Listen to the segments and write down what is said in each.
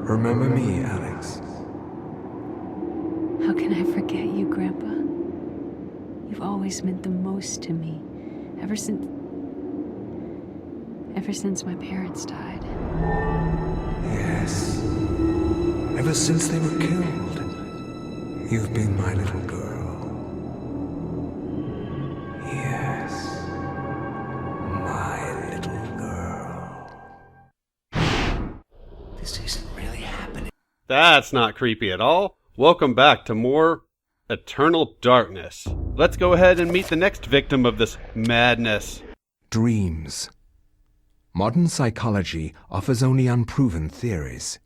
Remember me, Alex? How can I forget you, Grandpa? You've always meant the most to me, ever since my parents died. Yes. Ever since they were killed, you've been my little girl. Yes. My little girl. This isn't really happening. That's not creepy at all. Welcome back to more Eternal Darkness. Let's go ahead and meet the next victim of this madness. Dreams. Modern psychology offers only unproven theories.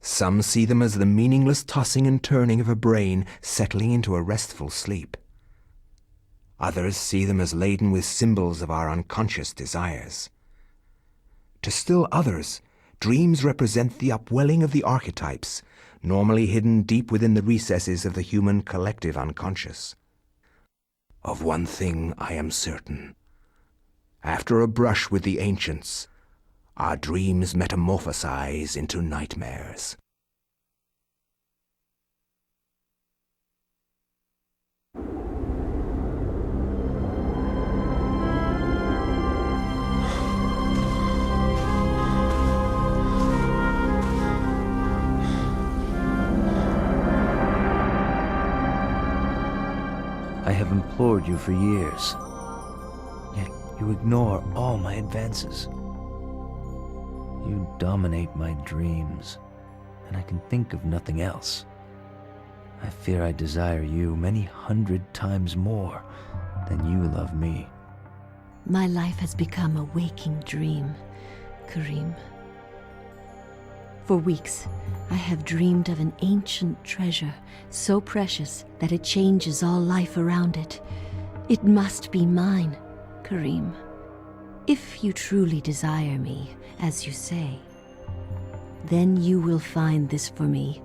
Some see them as the meaningless tossing and turning of a brain settling into a restful sleep. Others see them as laden with symbols of our unconscious desires. To still others, dreams represent the upwelling of the archetypes, normally hidden deep within the recesses of the human collective unconscious. Of one thing I am certain. After a brush with the ancients, our dreams metamorphosize into nightmares. I have implored you for years, yet you ignore all my advances. You dominate my dreams, and I can think of nothing else. I fear I desire you many 100 times more than you love me. My life has become a waking dream, Karim. For weeks, I have dreamed of an ancient treasure, so precious that it changes all life around it. It must be mine, Karim. If you truly desire me, as you say, then you will find this for me.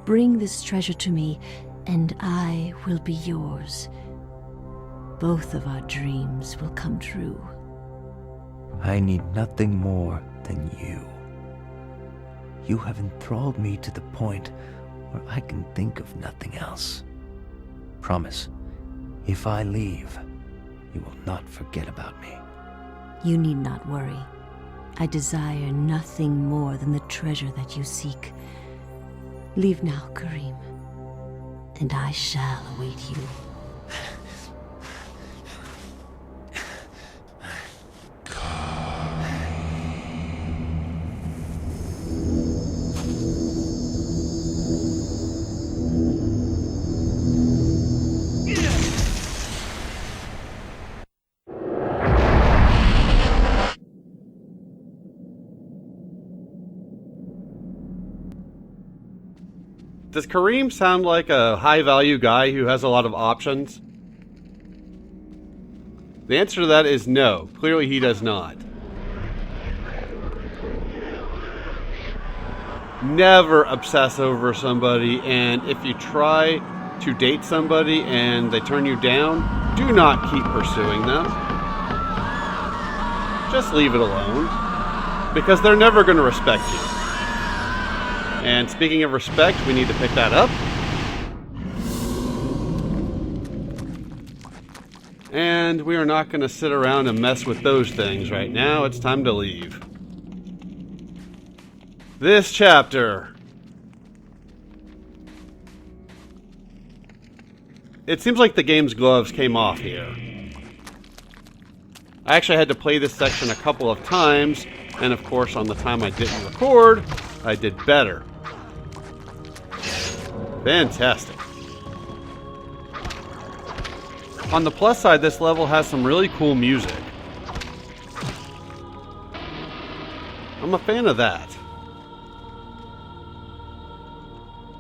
Bring this treasure to me, and I will be yours. Both of our dreams will come true. I need nothing more than you. You have enthralled me to the point where I can think of nothing else. Promise, if I leave, you will not forget about me. You need not worry. I desire nothing more than the treasure that you seek. Leave now, Karim, and I shall await you. Does Kareem sound like a high-value guy who has a lot of options? The answer to that is no. Clearly he does not. Never obsess over somebody, and if you try to date somebody and they turn you down, do not keep pursuing them. Just leave it alone, because they're never going to respect you. And speaking of respect, we need to pick that up. And we are not going to sit around and mess with those things right now. It's time to leave. This chapter. It seems like the game's gloves came off here. I actually had to play this section a couple of times, and of course on the time I didn't record, I did better. Fantastic. On the plus side, this level has some really cool music. I'm a fan of that.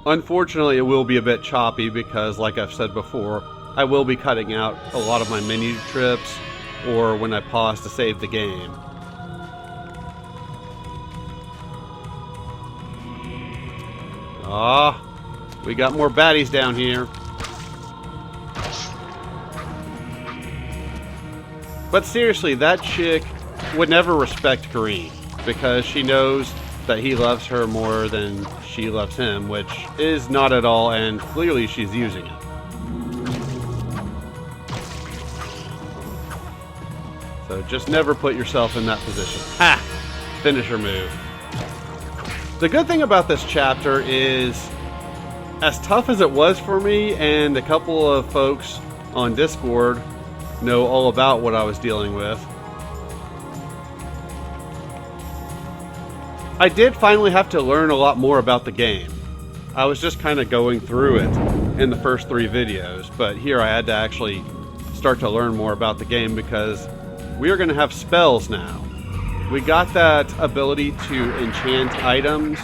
Unfortunately, it will be a bit choppy because, like I've said before, I will be cutting out a lot of my menu trips or when I pause to save the game. Ah, we got more baddies down here. But seriously, that chick would never respect Kareem because she knows that he loves her more than she loves him, which is not at all, and clearly she's using it. So just never put yourself in that position. Ha! Finisher move. The good thing about this chapter is, as tough as it was for me, and a couple of folks on Discord know all about what I was dealing with, I did finally have to learn a lot more about the game. I was just kind of going through it in the first 3 videos, but here I had to actually start to learn more about the game because we are going to have spells now. We got that ability to enchant items.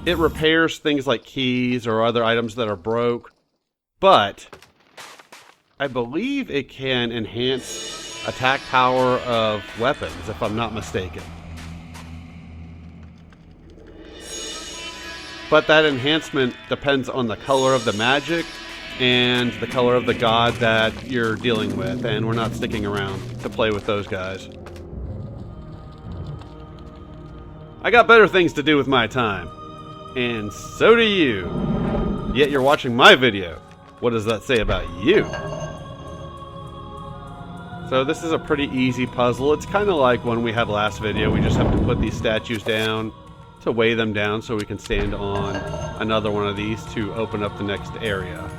It repairs things like keys or other items that are broke, but I believe it can enhance attack power of weapons, if I'm not mistaken. But that enhancement depends on the color of the magic and the color of the god that you're dealing with, and we're not sticking around to play with those guys. I got better things to do with my time, and so do you. Yet you're watching my video. What does that say about you? So this is a pretty easy puzzle. It's kind of like when we had last video. We just have to put these statues down to weigh them down so we can stand on another one of these to open up the next area.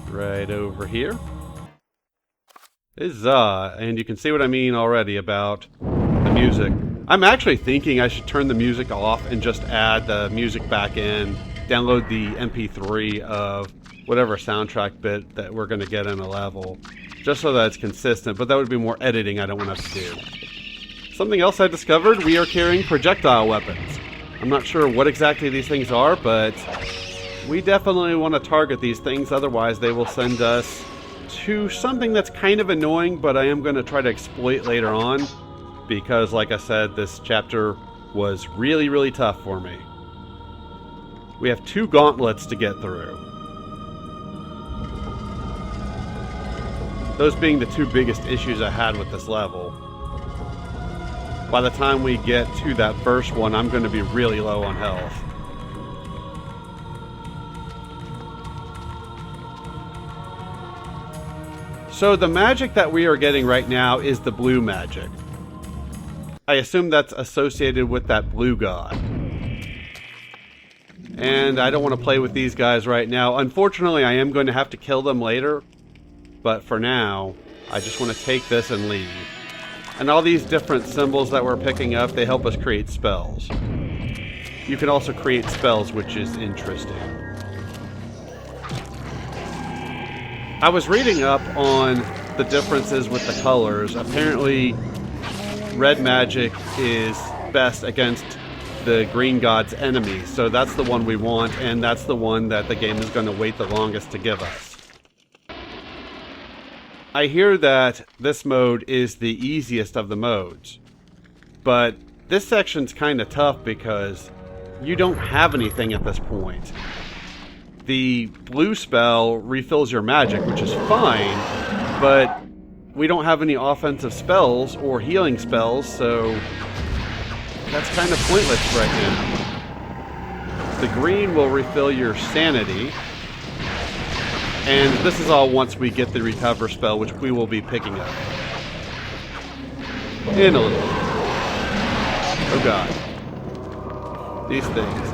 Right over here. Huzzah! And you can see what I mean already about the music. I'm actually thinking I should turn the music off and just add the music back in, download the MP3 of whatever soundtrack bit that we're going to get in a level, just so that it's consistent, but that would be more editing I don't want to have to do. Something else I discovered, we are carrying projectile weapons. I'm not sure what exactly these things are, but we definitely want to target these things, otherwise they will send us to something that's kind of annoying, but I am going to try to exploit later on, because like I said, this chapter was really, really tough for me. We have 2 gauntlets to get through. Those being the 2 biggest issues I had with this level. By the time we get to that first one, I'm going to be really low on health. So the magic that we are getting right now is the blue magic. I assume that's associated with that blue god. And I don't want to play with these guys right now. Unfortunately, I am going to have to kill them later. But for now, I just want to take this and leave. And all these different symbols that we're picking up, they help us create spells. You can also create spells, which is interesting. I was reading up on the differences with the colors. Apparently, red magic is best against the green god's enemies. So that's the one we want, and that's the one that the game is going to wait the longest to give us. I hear that this mode is the easiest of the modes, but this section's kind of tough because you don't have anything at this point. The blue spell refills your magic, which is fine, but we don't have any offensive spells or healing spells, so that's kind of pointless right now. The green will refill your sanity. And this is all once we get the recover spell, which we will be picking up in a little bit. Oh god. These things.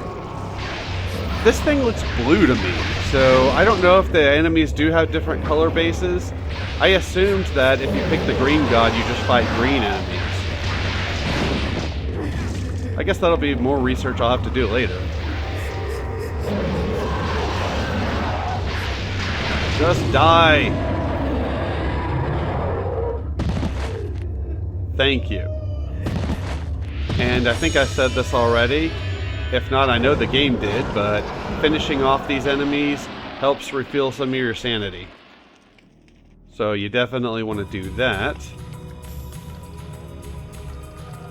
This thing looks blue to me, so I don't know if the enemies do have different color bases. I assumed that if you pick the green god, you just fight green enemies. I guess that'll be more research I'll have to do later. Just die. Thank you. And I think I said this already. If not, I know the game did, but finishing off these enemies helps refill some of your sanity. So you definitely want to do that.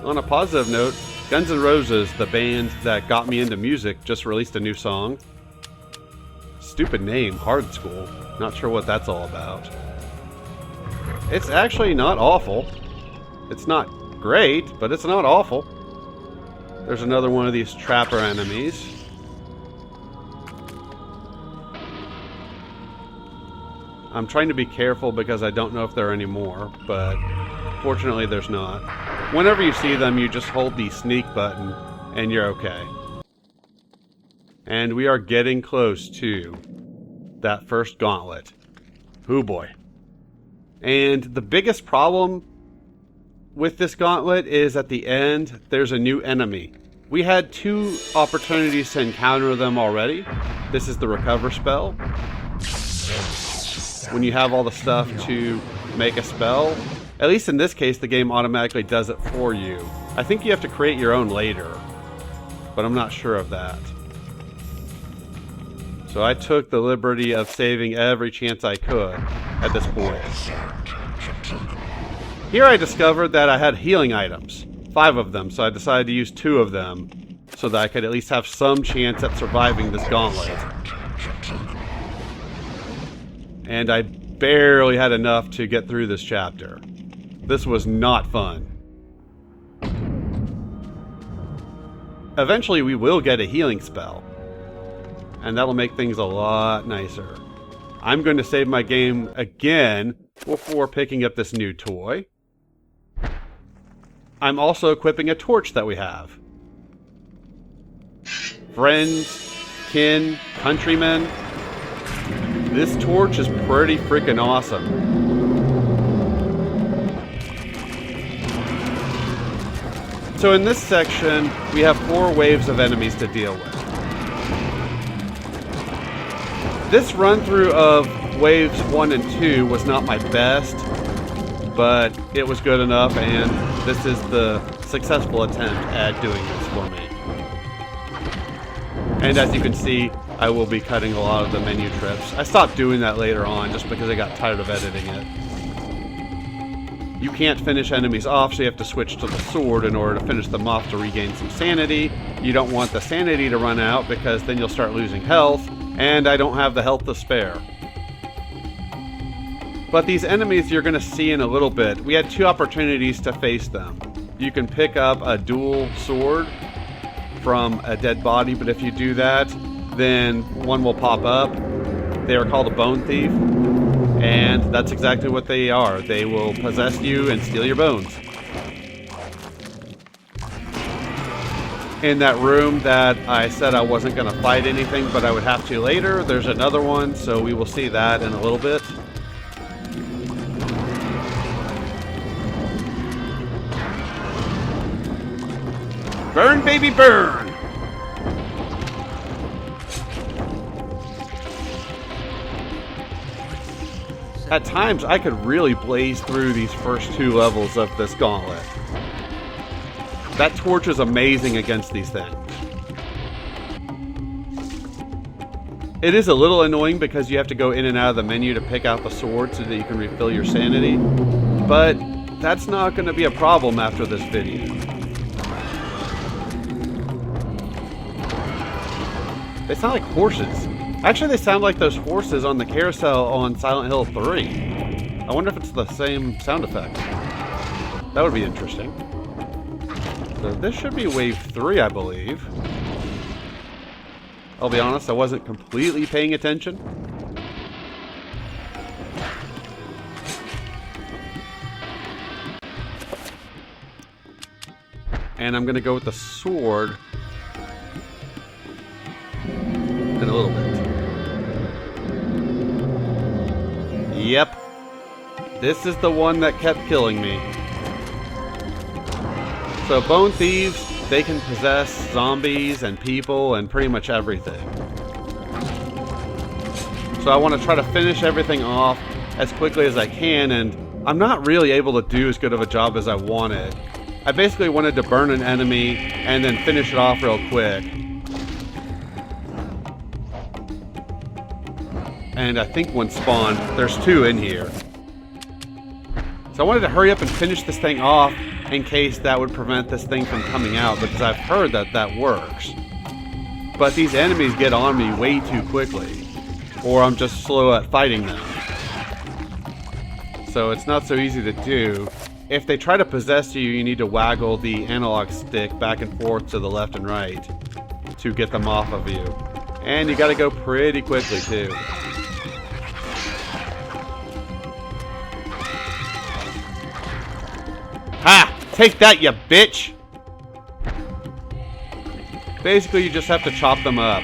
On a positive note, Guns N' Roses, the band that got me into music, just released a new song. Stupid name, Hard School. Not sure what that's all about. It's actually not awful. It's not great, but it's not awful. There's another one of these trapper enemies. I'm trying to be careful because I don't know if there are any more, but fortunately there's not. Whenever you see them, you just hold the sneak button and you're okay. And we are getting close to that first gauntlet. Hoo boy. And the biggest problem with this gauntlet is at the end, there's a new enemy. We had 2 opportunities to encounter them already. This is the recover spell. When you have all the stuff to make a spell, at least in this case, the game automatically does it for you. I think you have to create your own later, but I'm not sure of that. So I took the liberty of saving every chance I could at this point. Here I discovered that I had healing items, 5 of them, so I decided to use 2 of them so that I could at least have some chance at surviving this gauntlet. And I barely had enough to get through this chapter. This was not fun. Eventually we will get a healing spell, and that'll make things a lot nicer. I'm going to save my game again before picking up this new toy. I'm also equipping a torch that we have. Friends, kin, countrymen, this torch is pretty freaking awesome. So in this section, we have 4 waves of enemies to deal with. This run through of waves 1 and 2 was not my best, but it was good enough, and this is the successful attempt at doing this for me. And as you can see, I will be cutting a lot of the menu trips. I stopped doing that later on just because I got tired of editing it. You can't finish enemies off, so you have to switch to the sword in order to finish them off to regain some sanity. You don't want the sanity to run out because then you'll start losing health, and I don't have the health to spare. But these enemies you're going to see in a little bit, we had 2 opportunities to face them. You can pick up a dual sword from a dead body, but if you do that, then one will pop up. They are called a bone thief, and that's exactly what they are. They will possess you and steal your bones. In that room that I said I wasn't going to fight anything, but I would have to later, there's another one, so we will see that in a little bit. Burn, baby, burn! At times, I could really blaze through these first 2 levels of this gauntlet. That torch is amazing against these things. It is a little annoying because you have to go in and out of the menu to pick out the sword so that you can refill your sanity, but that's not going to be a problem after this video. They sound like horses. Actually, they sound like those horses on the carousel on Silent Hill 3. I wonder if it's the same sound effect. That would be interesting. So this should be wave 3, I believe. I'll be honest, I wasn't completely paying attention. And I'm going to go with the sword in a little bit. Yep. This is the one that kept killing me. So bone thieves, they can possess zombies and people and pretty much everything. So I want to try to finish everything off as quickly as I can, and I'm not really able to do as good of a job as I wanted. I basically wanted to burn an enemy and then finish it off real quick. And I think one spawned. There's 2 in here. So I wanted to hurry up and finish this thing off in case that would prevent this thing from coming out, because I've heard that that works. But these enemies get on me way too quickly, or I'm just slow at fighting them. So it's not so easy to do. if they try to possess you, you need to waggle the analog stick back and forth to the left and right to get them off of you. And you gotta go pretty quickly too. Ha! Take that, you bitch! Basically, you just have to chop them up.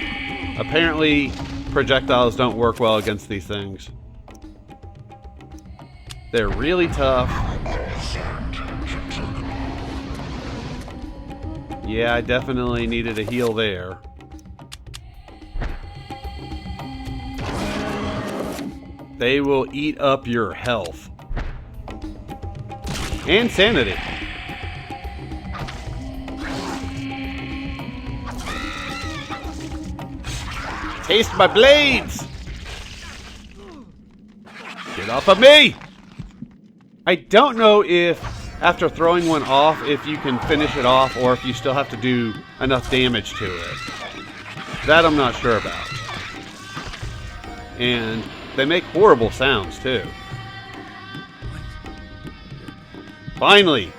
Apparently, projectiles don't work well against these things. They're really tough. Yeah, I definitely needed a heal there. They will eat up your health. And sanity. Taste my blades! Get off of me! I don't know if, after throwing one off, if you can finish it off or if you still have to do enough damage to it. That I'm not sure about. And they make horrible sounds, too. Finally!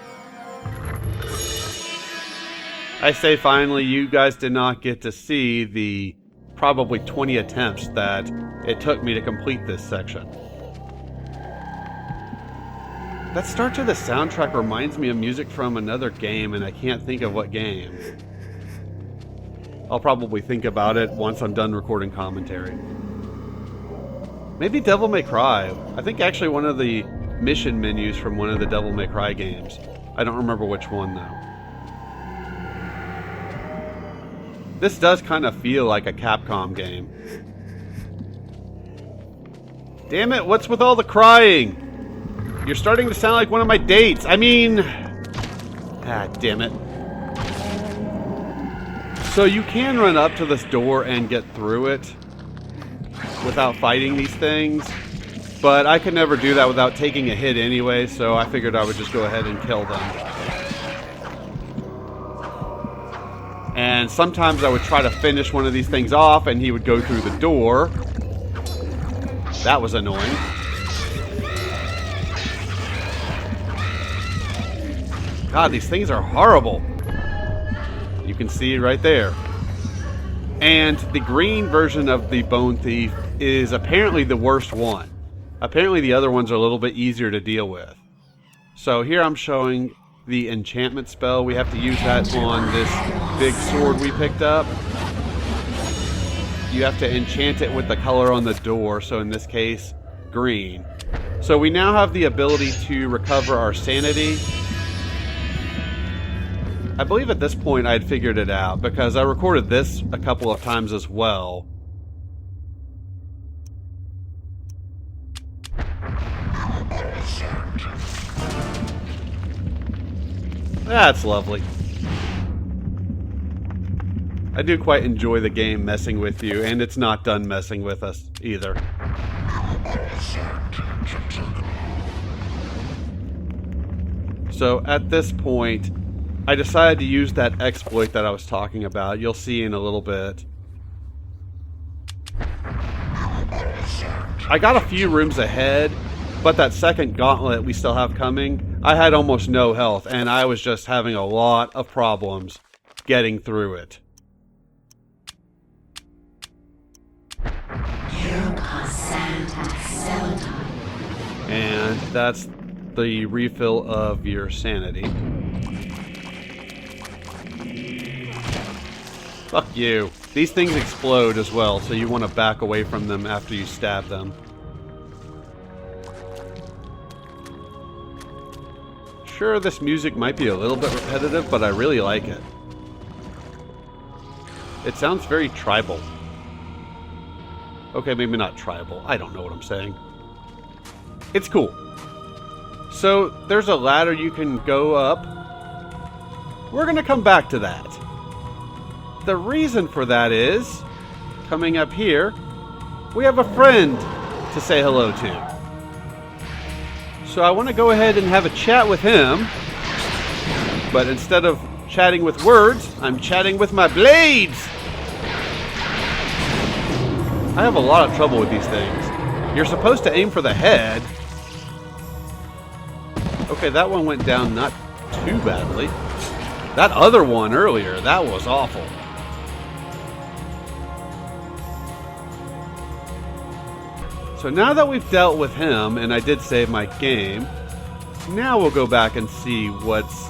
I say finally, you guys did not get to see the probably 20 attempts that it took me to complete this section. That start to the soundtrack reminds me of music from another game, and I can't think of what game. I'll probably think about it once I'm done recording commentary. Maybe Devil May Cry. I think actually one of the mission menus from one of the Devil May Cry games. I don't remember which one though. This does kind of feel like a Capcom game. Damn it, what's with all the crying? You're starting to sound like one of my dates. I mean... Ah, damn it. So you can run up to this door and get through it without fighting these things, but I could never do that without taking a hit anyway, so I figured I would just go ahead and kill them. And sometimes I would try to finish one of these things off and he would go through the door. That was annoying. God, these things are horrible. You can see it right there. And the green version of the Bone Thief is apparently the worst one. Apparently the other ones are a little bit easier to deal with. So here I'm showing the enchantment spell. We have to use that on this big sword we picked up. You have to enchant it with the color on the door, so in this case, green. So we now have the ability to recover our sanity. I believe at this point I had figured it out because I recorded this a couple of times as well. That's lovely. I do quite enjoy the game messing with you, and it's not done messing with us either. So at this point, I decided to use that exploit that I was talking about. You'll see in a little bit. I got a few rooms ahead, but that second gauntlet we still have coming, I had almost no health, and I was just having a lot of problems getting through it. And that's the refill of your sanity. Fuck you. These things explode as well, so you want to back away from them after you stab them. Sure, this music might be a little bit repetitive, but I really like it. It sounds very tribal. Okay, maybe not tribal. I don't know what I'm saying. It's cool. So, there's a ladder you can go up. We're going to come back to that. The reason for that is, coming up here, we have a friend to say hello to. So I want to go ahead and have a chat with him. But instead of chatting with words, I'm chatting with my blades! I have a lot of trouble with these things. You're supposed to aim for the head. Okay, that one went down not too badly. That other one earlier, that was awful. So now that we've dealt with him, and I did save my game, now we'll go back and see what's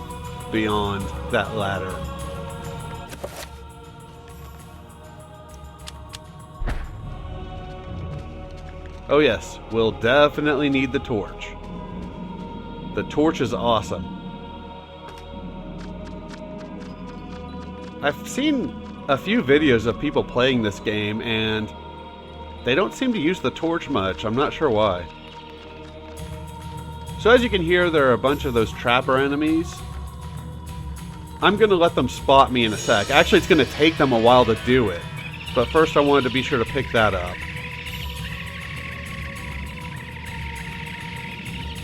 beyond that ladder. Oh yes, we'll definitely need the torch. The torch is awesome. I've seen a few videos of people playing this game and they don't seem to use the torch much. I'm not sure why. So as you can hear, there are a bunch of those trapper enemies. I'm going to let them spot me in a sec. Actually, it's going to take them a while to do it. But first I wanted to be sure to pick that up.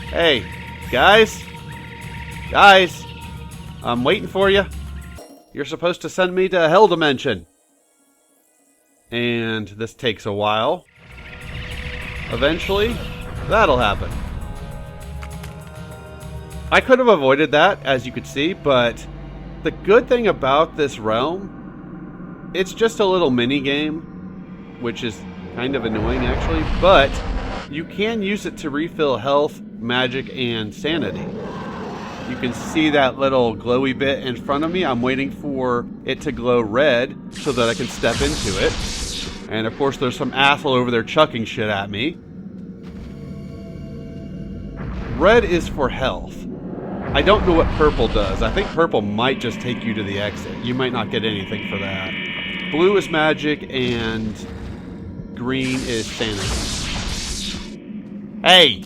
Hey, guys? Guys? I'm waiting for you. You're supposed to send me to Hell Dimension. And this takes a while. Eventually, that'll happen. I could have avoided that, as you could see, but the good thing about this realm, it's just a little mini game, which is kind of annoying actually, but you can use it to refill health, magic, and sanity. You can see that little glowy bit in front of me. I'm waiting for it to glow red so that I can step into it. And of course there's some asshole over there chucking shit at me. Red is for health. I don't know what purple does. I think purple might just take you to the exit. You might not get anything for that. Blue is magic and green is sanity. Hey!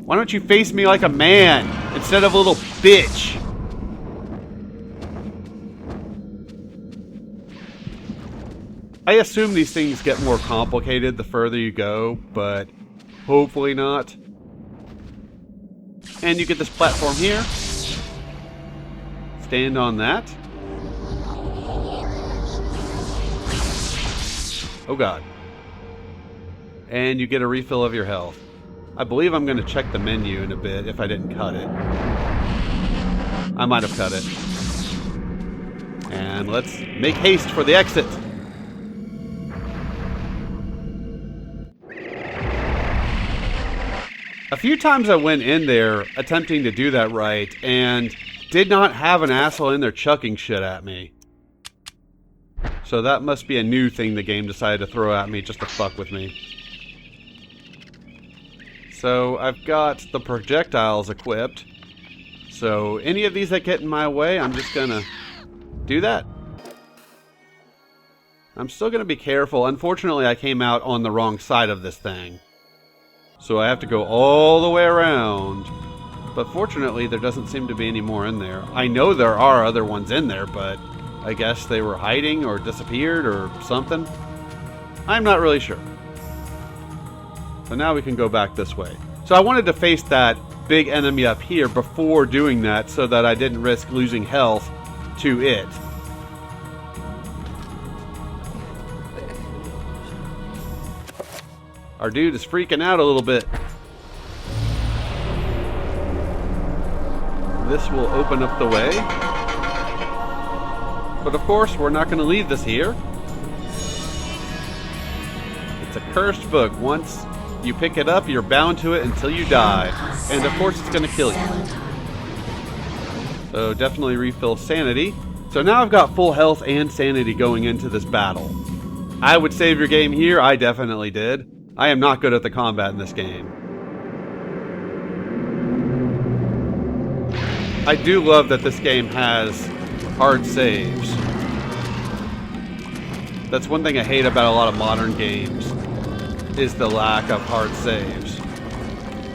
Why don't you face me like a man instead of a little bitch? I assume these things get more complicated the further you go, but hopefully not. And you get this platform here. Stand on that. Oh god. And you get a refill of your health. I believe I'm going to check the menu in a bit if I didn't cut it. I might have cut it. And let's make haste for the exit. A few times I went in there attempting to do that right and did not have an asshole in there chucking shit at me. So that must be a new thing the game decided to throw at me just to fuck with me. So I've got the projectiles equipped. So any of these that get in my way, I'm just gonna do that. I'm still gonna be careful. Unfortunately, I came out on the wrong side of this thing. So I have to go all the way around. But fortunately, there doesn't seem to be any more in there. I know there are other ones in there, but I guess they were hiding or disappeared or something. I'm not really sure. So now we can go back this way. So I wanted to face that big enemy up here before doing that so that I didn't risk losing health to it. Our dude is freaking out a little bit. This will open up the way. But of course, we're not going to leave this here. It's a cursed book. Once you pick it up, you're bound to it until you die. And of course, it's going to kill you. So definitely refill sanity. So now I've got full health and sanity going into this battle. I would save your game here. I definitely did. I am not good at the combat in this game. I do love that this game has hard saves. That's one thing I hate about a lot of modern games, is the lack of hard saves.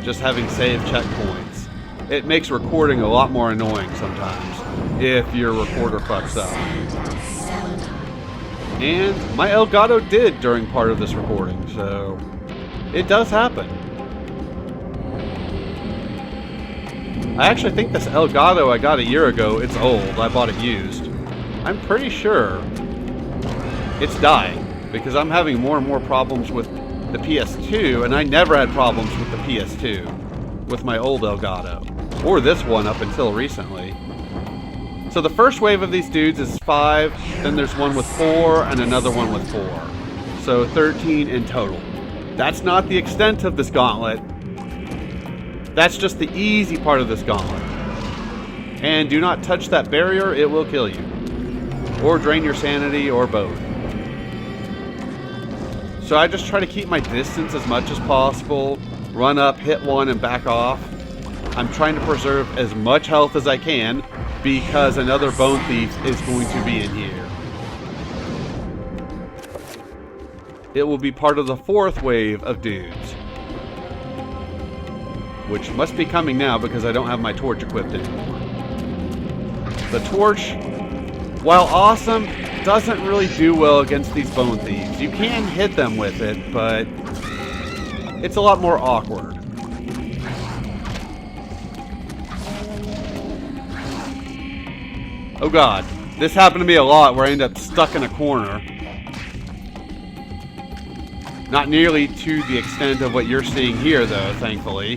Just having save checkpoints. It makes recording a lot more annoying sometimes, if your recorder fucks up. And my Elgato did during part of this recording, so it does happen. I actually think this Elgato I got a year ago, it's old, I bought it used. I'm pretty sure it's dying, because I'm having more and more problems with the PS2, and I never had problems with the PS2. with my old Elgato. Or this one up until recently. So the first wave of these dudes is 5, then there's one with 4, and another one with 4. So 13 in total. That's not the extent of this gauntlet. That's just the easy part of this gauntlet. And do not touch that barrier, it will kill you. Or drain your sanity, or both. So I just try to keep my distance as much as possible. Run up, hit one, and back off. I'm trying to preserve as much health as I can because another Bone Thief is going to be in here. It will be part of the 4th wave of dudes. Which must be coming now because I don't have my torch equipped anymore. The torch, while awesome, doesn't really do well against these Bone Thieves. You can hit them with it, but it's a lot more awkward. Oh god, this happened to me a lot where I end up stuck in a corner. Not nearly to the extent of what you're seeing here though, thankfully.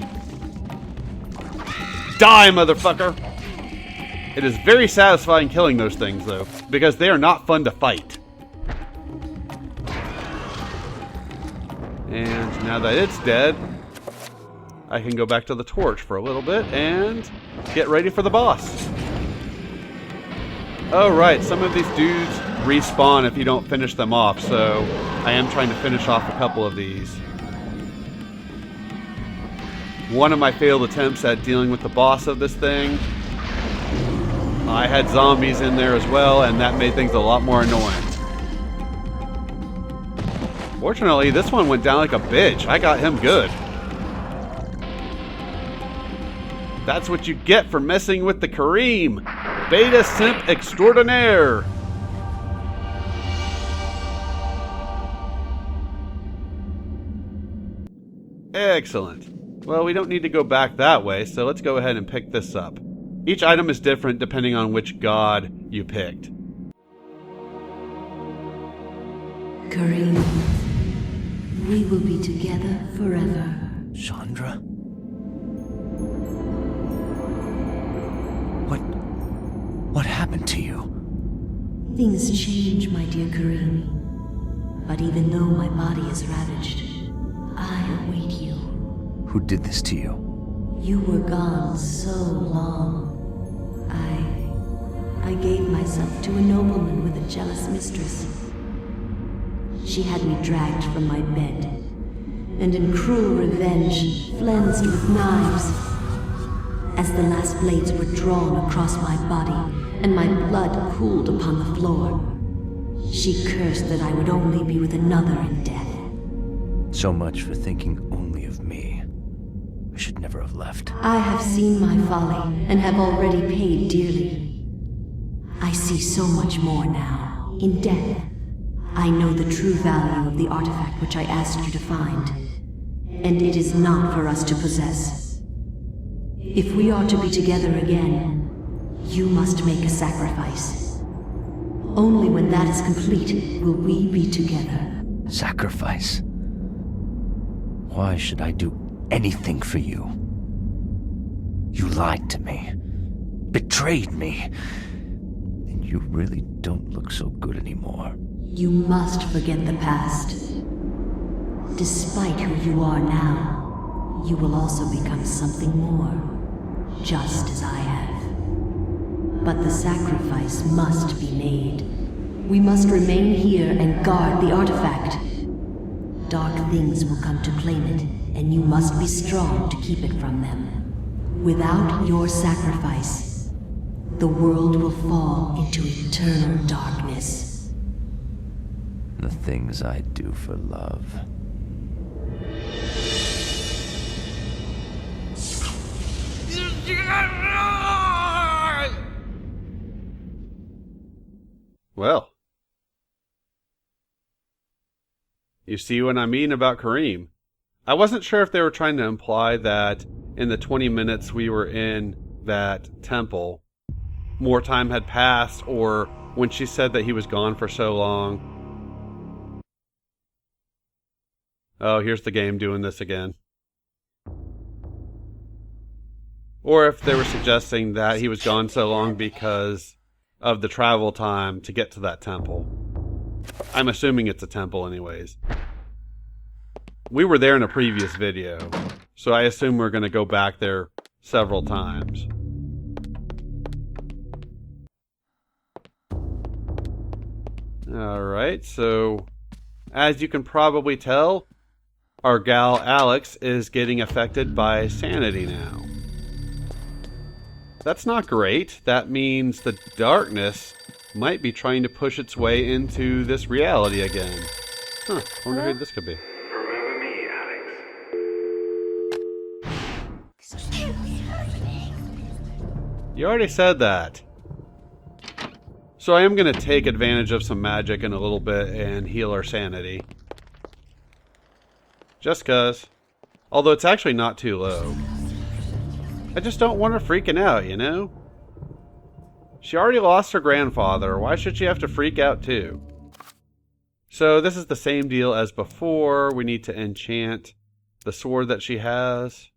Die, motherfucker! It is very satisfying killing those things though, because they are not fun to fight. And now that it's dead, I can go back to the torch for a little bit and get ready for the boss. Oh right, some of these dudes respawn if you don't finish them off, so I am trying to finish off a couple of these. One of my failed attempts at dealing with the boss of this thing, I had zombies in there as well, and that made things a lot more annoying. Fortunately, this one went down like a bitch. I got him good. That's what you get for messing with the Kareem. Beta Simp Extraordinaire. Excellent. Well, we don't need to go back that way, so let's go ahead and pick this up. Each item is different depending on which god you picked. Kareem, we will be together forever. Chandra? What happened to you? Things change, my dear Kareem. But even though my body is ravaged, I await you. Who did this to you? You were gone so long. I gave myself to a nobleman with a jealous mistress. She had me dragged from my bed, and in cruel revenge, flensed with knives. As the last blades were drawn across my body, and my blood cooled upon the floor, she cursed that I would only be with another in death. So much for thinking only of me. I should never have left. I have seen my folly, and have already paid dearly. I see so much more now. In death, I know the true value of the artifact which I asked you to find. And it is not for us to possess. If we are to be together again, you must make a sacrifice. Only when that is complete will we be together. Sacrifice? Why should I do anything for you? You lied to me. Betrayed me. And you really don't look so good anymore. You must forget the past. Despite who you are now, you will also become something more, just as I have. But the sacrifice must be made. We must remain here and guard the artifact. Dark things will come to claim it, and you must be strong to keep it from them. Without your sacrifice, the world will fall into eternal darkness. The things I do for love. Well. You see what I mean about Kareem. I wasn't sure if they were trying to imply that in the 20 minutes we were in that temple, more time had passed, or when she said that he was gone for so long. Oh, here's the game doing this again. or if they were suggesting that he was gone so long because of the travel time to get to that temple. I'm assuming it's a temple anyways. We were there in a previous video, so I assume we're going to go back there several times. Alright, so as you can probably tell, our gal Alex is getting affected by sanity now. That's not great. That means the darkness might be trying to push its way into this reality again. Huh, I wonder who this could be. Remember me, Alex. You already said that. So I am going to take advantage of some magic in a little bit and heal our sanity. Just cuz. Although it's actually not too low. I just don't want her freaking out, you know? She already lost her grandfather. Why should she have to freak out too? So this is the same deal as before. We need to enchant the sword that she has.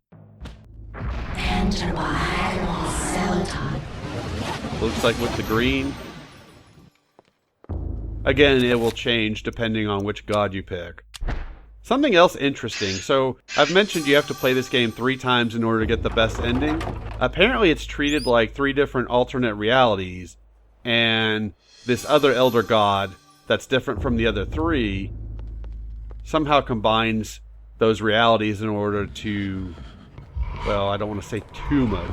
Enter by Celadon. Looks like with the green. Again, it will change depending on which god you pick. Something else interesting. So, I've mentioned you have to play this game 3 times in order to get the best ending. Apparently it's treated like 3 different alternate realities. And this other elder god that's different from the other 3 somehow combines those realities in order to... well, I don't want to say too much.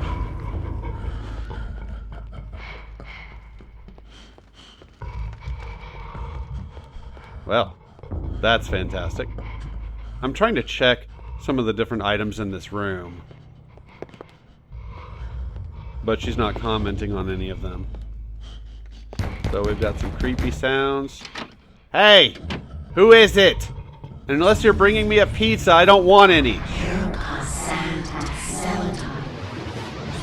Well, that's fantastic. I'm trying to check some of the different items in this room. But she's not commenting on any of them. So we've got some creepy sounds. Hey! Who is it? And unless you're bringing me a pizza, I don't want any.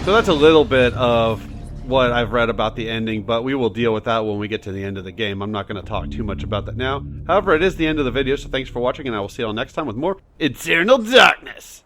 So that's a little bit of what I've read about the ending, but we will deal with that when we get to the end of the game. I'm not going to talk too much about that now. However, it is the end of the video, so thanks for watching, and I will see you all next time with more Eternal Darkness!